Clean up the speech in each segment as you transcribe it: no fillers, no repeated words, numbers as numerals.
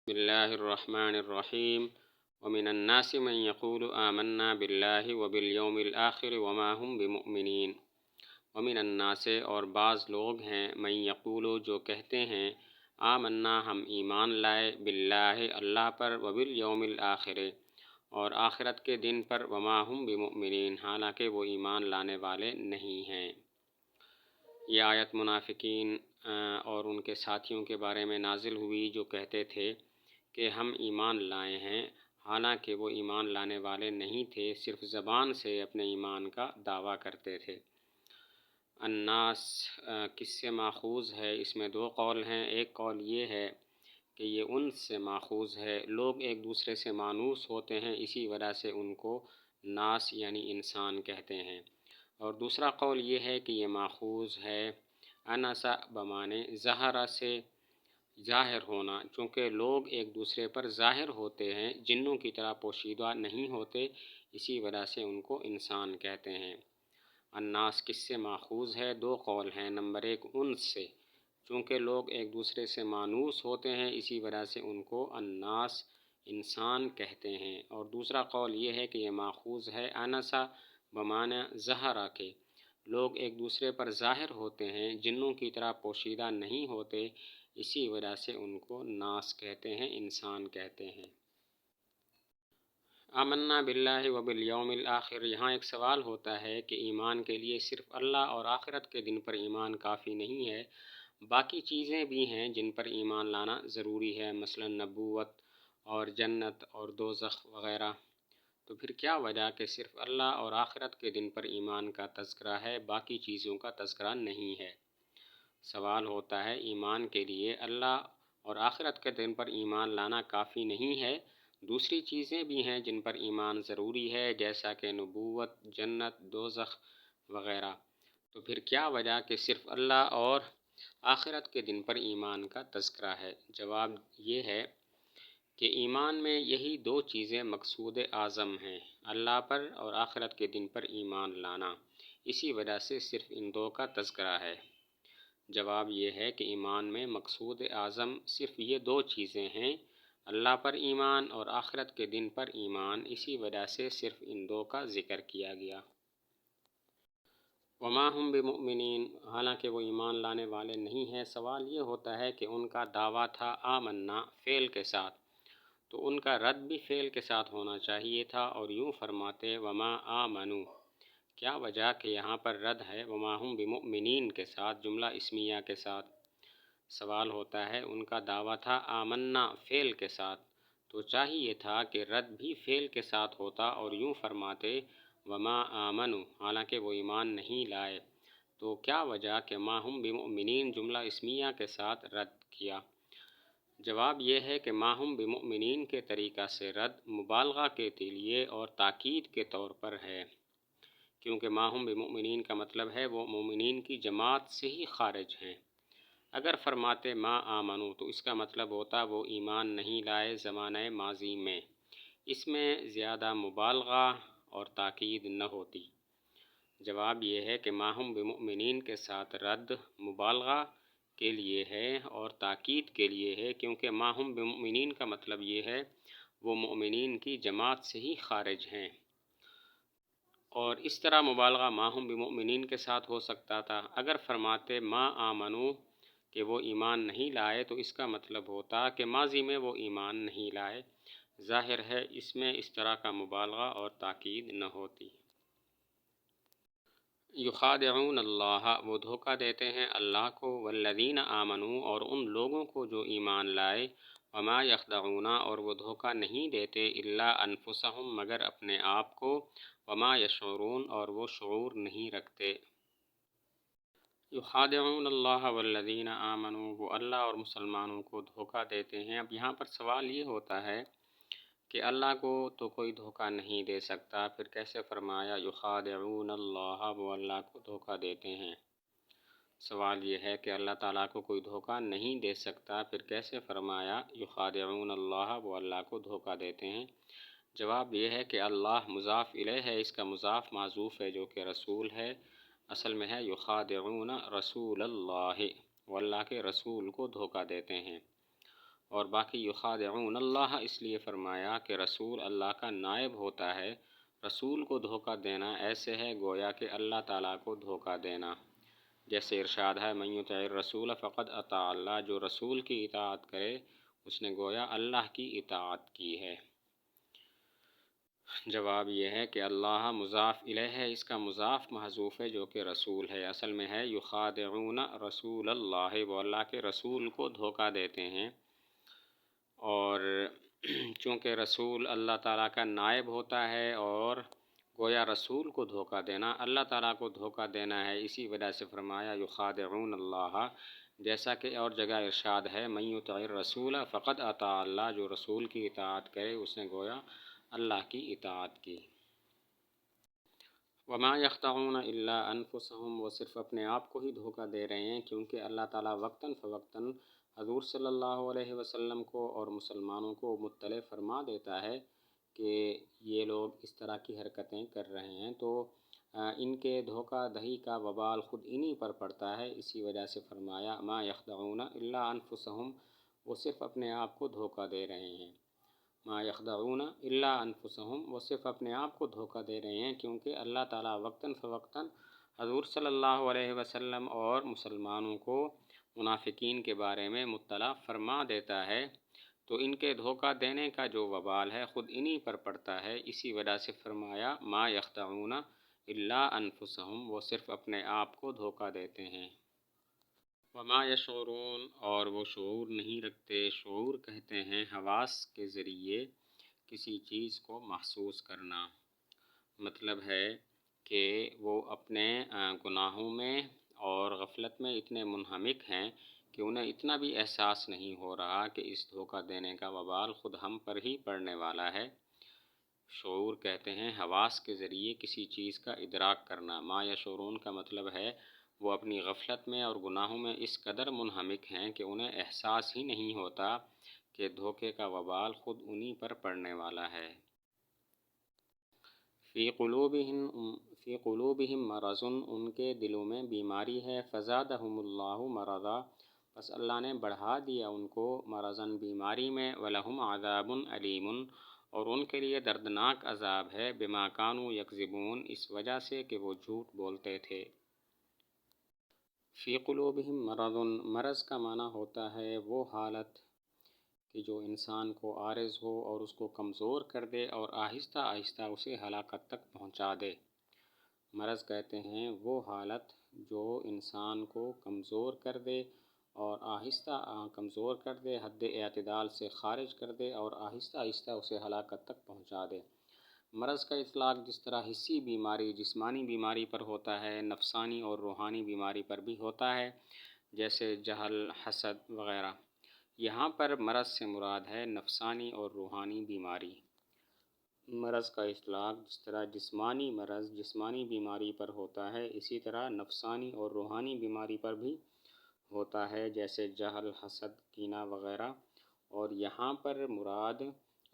بسم اللہ الرحمن الرحیم ومن الناس من يقول آمنا باللہ وبالیوم الآخر وما هم بمؤمنین۔ ومن الناس اور بعض لوگ ہیں من یقول جو کہتے ہیں آمنا ہم ایمان لائے باللہ اللہ پر وبالیوم الآخر اور آخرت کے دن پر وما هم بمؤمنین حالانکہ وہ ایمان لانے والے نہیں ہیں۔ یہ آیت منافقین اور ان کے ساتھیوں کے بارے میں نازل ہوئی جو کہتے تھے کہ ہم ایمان لائے ہیں، حالانکہ وہ ایمان لانے والے نہیں تھے، صرف زبان سے اپنے ایمان کا دعویٰ کرتے تھے۔ الناس کس سے ماخوذ ہے؟ اس میں دو قول ہیں۔ ایک قول یہ ہے کہ یہ انس سے ماخوذ ہے، لوگ ایک دوسرے سے مانوس ہوتے ہیں، اسی وجہ سے ان کو ناس یعنی انسان کہتے ہیں۔ اور دوسرا قول یہ ہے کہ یہ ماخوذ ہے انسا بمعنی ظہر سے، ظاہر ہونا، چونکہ لوگ ایک دوسرے پر ظاہر ہوتے ہیں، جنوں کی طرح پوشیدہ نہیں ہوتے، اسی وجہ سے ان کو انسان کہتے ہیں۔ الناس کس سے ماخوذ ہے؟ دو قول ہیں۔ نمبر ایک انس سے، چونکہ لوگ ایک دوسرے سے مانوس ہوتے ہیں، اسی وجہ سے ان کو الناس انسان کہتے ہیں۔ اور دوسرا قول یہ ہے کہ یہ ماخوذ ہے انسا بمعنی ظہرہ کے، لوگ ایک دوسرے پر ظاہر ہوتے ہیں، جنوں کی طرح پوشیدہ نہیں ہوتے، اسی وجہ سے ان کو ناس کہتے ہیں، انسان کہتے ہیں۔ آمنا باللہ وبالیوم الآخر، یہاں ایک سوال ہوتا ہے کہ ایمان کے لیے صرف اللہ اور آخرت کے دن پر ایمان کافی نہیں ہے، باقی چیزیں بھی ہیں جن پر ایمان لانا ضروری ہے، مثلا نبوت اور جنت اور دوزخ وغیرہ۔ تو پھر کیا وجہ کہ صرف اللہ اور آخرت کے دن پر ایمان کا تذکرہ ہے، باقی چیزوں کا تذکرہ نہیں ہے؟ سوال ہوتا ہے ایمان کے لیے اللہ اور آخرت کے دن پر ایمان لانا کافی نہیں ہے، دوسری چیزیں بھی ہیں جن پر ایمان ضروری ہے، جیسا کہ نبوت، جنت، دوزخ وغیرہ۔ تو پھر کیا وجہ کہ صرف اللہ اور آخرت کے دن پر ایمان کا تذکرہ ہے؟ جواب یہ ہے کہ ایمان میں یہی دو چیزیں مقصود اعظم ہیں، اللہ پر اور آخرت کے دن پر ایمان لانا، اسی وجہ سے صرف ان دو کا تذکرہ ہے۔ جواب یہ ہے کہ ایمان میں مقصود اعظم صرف یہ دو چیزیں ہیں، اللہ پر ایمان اور آخرت کے دن پر ایمان، اسی وجہ سے صرف ان دو کا ذکر کیا گیا۔ وما ہم بمؤمنین، حالانکہ وہ ایمان لانے والے نہیں ہیں۔ سوال یہ ہوتا ہے کہ ان کا دعویٰ تھا آمنا فعل کے ساتھ، تو ان کا رد بھی فعل کے ساتھ ہونا چاہیے تھا اور یوں فرماتے وما آمنو۔ کیا وجہ کہ یہاں پر رد ہے وما ہم بمؤمنین کے ساتھ، جملہ اسمیہ کے ساتھ؟ سوال ہوتا ہے ان کا دعویٰ تھا آمنا فعل کے ساتھ، تو چاہیے تھا کہ رد بھی فعل کے ساتھ ہوتا اور یوں فرماتے وما آمنو، حالانکہ وہ ایمان نہیں لائے۔ تو کیا وجہ کہ ما ہم بمؤمنین جملہ اسمیہ کے ساتھ رد کیا؟ جواب یہ ہے کہ ما ہم بمؤمنین کے طریقہ سے رد مبالغہ کے لیے اور تاکید کے طور پر ہے، کیونکہ ما ہم بمؤمنین کا مطلب ہے وہ مومنین کی جماعت سے ہی خارج ہیں۔ اگر فرماتے ما آمنو تو اس کا مطلب ہوتا وہ ایمان نہیں لائے زمانہ ماضی میں، اس میں زیادہ مبالغہ اور تاکید نہ ہوتی۔ جواب یہ ہے کہ ما ہم بمؤمنین کے ساتھ رد مبالغہ کے لیے ہے اور تاکید کے لیے ہے، کیونکہ ما ہم بمؤمنین کا مطلب یہ ہے وہ مومنین کی جماعت سے ہی خارج ہیں، اور اس طرح مبالغہ ما ہم بمؤمنین کے ساتھ ہو سکتا تھا۔ اگر فرماتے ما آمنو کہ وہ ایمان نہیں لائے تو اس کا مطلب ہوتا کہ ماضی میں وہ ایمان نہیں لائے، ظاہر ہے اس میں اس طرح کا مبالغہ اور تاکید نہ ہوتی۔ یخادعون اللہ، وہ دھوکہ دیتے ہیں اللہ کو، والذین آمنوا، اور ان لوگوں کو جو ایمان لائے، وما یخدعون، اور وہ دھوکہ نہیں دیتے الا انفسہم مگر اپنے آپ کو، وما یشعرون، اور وہ شعور نہیں رکھتے۔ یخادعون اللہ والذین آمنوا، وہ اللہ اور مسلمانوں کو دھوکہ دیتے ہیں۔ اب یہاں پر سوال یہ ہوتا ہے کہ اللہ کو تو کوئی دھوکہ نہیں دے سکتا، پھر کیسے فرمایا یخادعون اللہ، وہ اللہ کو دھوکہ دیتے ہیں؟ سوال یہ ہے کہ اللہ تعالیٰ کو کوئی دھوکہ نہیں دے سکتا، پھر کیسے فرمایا یخادعون اللہ، وہ اللہ کو دھوکہ دیتے ہیں؟ جواب یہ ہے کہ اللہ مضاف الیہ ہے، اس کا مضاف معذوف ہے جو کہ رسول ہے، اصل میں ہے یخادعون رسول اللہ، وہ اللہ کے رسول کو دھوکہ دیتے ہیں۔ اور باقی یخادعون اللہ اس لیے فرمایا کہ رسول اللہ کا نائب ہوتا ہے۔ رسول کو دھوکہ دینا ایسے ہے گویا کہ اللہ تعالیٰ کو دھوکہ دینا۔ جیسے ارشاد ہے من یطع الرسول فقد اطاع اللہ، جو رسول کی اطاعت کرے اس نے گویا اللہ کی اطاعت کی ہے۔ جواب یہ ہے کہ اللہ مضاف الیہ ہے، اس کا مضاف محذوف ہے جو کہ رسول ہے۔ اصل میں ہے یخادعون رسول اللہ، وہ اللہ کے رسول کو دھوکہ دیتے ہیں۔ اور چونکہ رسول اللہ تعالیٰ کا نائب ہوتا ہے اور گویا رسول کو دھوکہ دینا اللہ تعالیٰ کو دھوکہ دینا ہے، اسی وجہ سے فرمایا یخادعون اللہ۔ جیسا کہ اور جگہ ارشاد ہے من یطع الرسول فقد اطاع اللہ، جو رسول کی اطاعت کرے اس نے گویا اللہ کی اطاعت کی۔ وما یخدعون الا انفسهم، وہ صرف اپنے آپ کو ہی دھوکہ دے رہے ہیں، کیونکہ اللہ تعالیٰ وقتاً فوقتاً حضور صلی اللہ علیہ وسلم کو اور مسلمانوں کو مطلع فرما دیتا ہے کہ یہ لوگ اس طرح کی حرکتیں کر رہے ہیں، تو ان کے دھوکہ دہی کا وبال خود انہی پر پڑتا ہے۔ اسی وجہ سے فرمایا ما یخدعون الا انفسهم، وہ صرف اپنے آپ کو دھوکہ دے رہے ہیں۔ ما یخدعون الا انفسهم، وہ صرف اپنے آپ کو دھوکہ دے رہے ہیں، کیونکہ اللہ تعالیٰ وقتاً فوقتاً حضور صلی اللہ علیہ وسلم اور مسلمانوں کو منافقین کے بارے میں مطلع فرما دیتا ہے، تو ان کے دھوکہ دینے کا جو وبال ہے خود انہی پر پڑتا ہے۔ اسی وجہ سے فرمایا ما یخدعون الا انفسهم، وہ صرف اپنے آپ کو دھوکہ دیتے ہیں۔ وما یشعرون، اور وہ شعور نہیں رکھتے۔ شعور کہتے ہیں حواس کے ذریعے کسی چیز کو محسوس کرنا۔ مطلب ہے کہ وہ اپنے گناہوں میں اور غفلت میں اتنے منہمک ہیں کہ انہیں اتنا بھی احساس نہیں ہو رہا کہ اس دھوکہ دینے کا وبال خود ہم پر ہی پڑنے والا ہے۔ شعور کہتے ہیں حواس کے ذریعے کسی چیز کا ادراک کرنا۔ ما یشعرون کا مطلب ہے وہ اپنی غفلت میں اور گناہوں میں اس قدر منہمک ہیں کہ انہیں احساس ہی نہیں ہوتا کہ دھوکے کا وبال خود انہی پر پڑنے والا ہے۔ فی قلوبہم مرض، ان کے دلوں میں بیماری ہے۔ فزادہم اللہ مرضا، پس اللہ نے بڑھا دیا ان کو مرضاً بیماری میں۔ ولہم عذاب علیم، اور ان کے لیے دردناک عذاب ہے۔ بما کانوا یکذبون، اس وجہ سے کہ وہ جھوٹ بولتے تھے۔ فی قلوبہم مرض، مرض کا معنی ہوتا ہے وہ حالت کہ جو انسان کو عارض ہو اور اس کو کمزور کر دے اور آہستہ آہستہ اسے ہلاکت تک پہنچا دے۔ مرض کہتے ہیں وہ حالت جو انسان کو کمزور کر دے اور آہستہ کمزور کر دے، حد اعتدال سے خارج کر دے اور آہستہ آہستہ اسے ہلاکت تک پہنچا دے۔ مرض کا اطلاق جس طرح حسی بیماری، جسمانی بیماری پر ہوتا ہے، نفسانی اور روحانی بیماری پر بھی ہوتا ہے، جیسے جہل، حسد وغیرہ۔ یہاں پر مرض سے مراد ہے نفسانی اور روحانی بیماری۔ مرض کا اطلاق جس طرح جسمانی مرض، جسمانی بیماری پر ہوتا ہے، اسی طرح نفسانی اور روحانی بیماری پر بھی ہوتا ہے، جیسے جہل، حسد، کینہ وغیرہ۔ اور یہاں پر مراد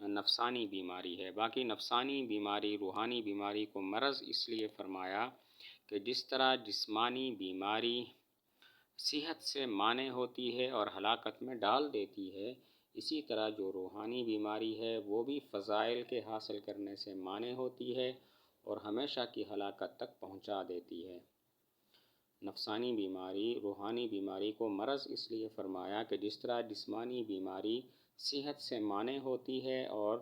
نفسانی بیماری ہے۔ باقی نفسانی بیماری، روحانی بیماری کو مرض اس لیے فرمایا کہ جس طرح جسمانی بیماری صحت سے مانع ہوتی ہے اور ہلاکت میں ڈال دیتی ہے، اسی طرح جو روحانی بیماری ہے وہ بھی فضائل کے حاصل کرنے سے مانع ہوتی ہے اور ہمیشہ کی ہلاکت تک پہنچا دیتی ہے۔ نفسانی بیماری، روحانی بیماری کو مرض اس لیے فرمایا کہ جس طرح جسمانی بیماری صحت سے مانع ہوتی ہے اور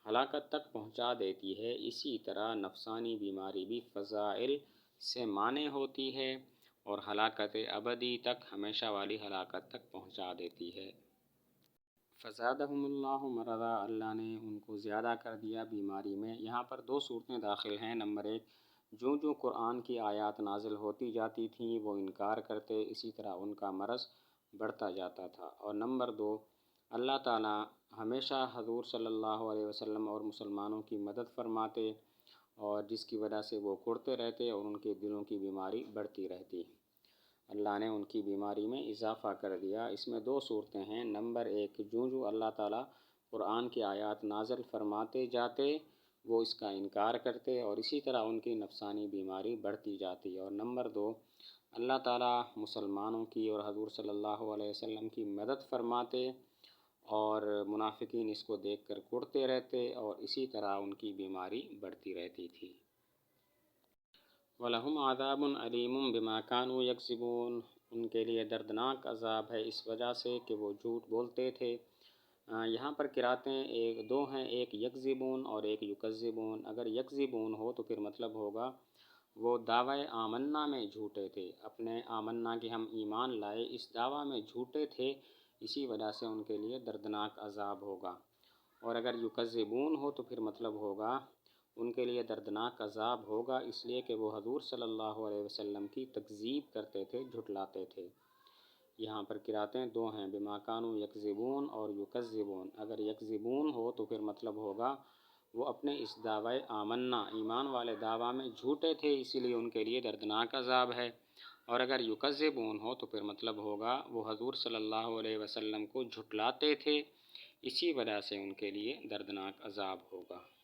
ہلاکت تک پہنچا دیتی ہے، اسی طرح نفسانی بیماری بھی فضائل سے مانع ہوتی ہے اور ہلاکت ابدی تک، ہمیشہ والی ہلاکت تک پہنچا دیتی ہے۔ فزادہم اللہ مرضا، اللہ نے ان کو زیادہ کر دیا بیماری میں۔ یہاں پر دو صورتیں داخل ہیں۔ نمبر ایک، جو قرآن کی آیات نازل ہوتی جاتی تھیں وہ انکار کرتے، اسی طرح ان کا مرض بڑھتا جاتا تھا۔ اور نمبر دو، اللہ تعالیٰ ہمیشہ حضور صلی اللہ علیہ وسلم اور مسلمانوں کی مدد فرماتے اور جس کی وجہ سے وہ کڑتے رہتے اور ان کے دلوں کی بیماری بڑھتی رہتی۔ اللہ نے ان کی بیماری میں اضافہ کر دیا۔ اس میں دو صورتیں ہیں۔ نمبر ایک، جو اللہ تعالیٰ قرآن کی آیات نازل فرماتے جاتے وہ اس کا انکار کرتے اور اسی طرح ان کی نفسانی بیماری بڑھتی جاتی۔ اور نمبر دو، اللہ تعالیٰ مسلمانوں کی اور حضور صلی اللہ علیہ وسلم کی مدد فرماتے اور منافقین اس کو دیکھ کر کڑتے رہتے اور اسی طرح ان کی بیماری بڑھتی رہتی تھی۔ وَلَهُمْ عَذَابٌ عَلِيمٌ بِمَا كَانُوا يَكْذِبُونَ، ان کے لیے دردناک عذاب ہے اس وجہ سے کہ وہ جھوٹ بولتے تھے۔ یہاں پر قرأتیں دو ہیں، ایک یکذبون اور ایک یکذبون۔ اگر یکذبون ہو تو پھر مطلب ہوگا وہ دعوی آمنا میں جھوٹے تھے، اپنے آمنا کہ ہم ایمان لائے اس دعویٰ میں جھوٹے تھے، اسی وجہ سے ان کے لیے دردناک عذاب ہوگا۔ اور اگر یکذبون ہو تو پھر مطلب ہوگا ان کے لیے دردناک عذاب ہوگا اس لیے کہ وہ حضور صلی اللہ علیہ وسلم کی تکذیب کرتے تھے، جھٹلاتے تھے۔ یہاں پر قرأتیں دو ہیں، بما کانوا یکذبون اور یکذبون۔ اگر یکذبون ہو تو پھر مطلب ہوگا وہ اپنے اس دعوی آمنا ایمان والے دعویٰ میں جھوٹے تھے، اسی لیے ان کے لیے دردناک عذاب ہے۔ اور اگر یکذبون ہو تو پھر مطلب ہوگا وہ حضور صلی اللہ علیہ وسلم کو جھٹلاتے تھے، اسی وجہ سے ان کے لیے دردناک عذاب ہوگا۔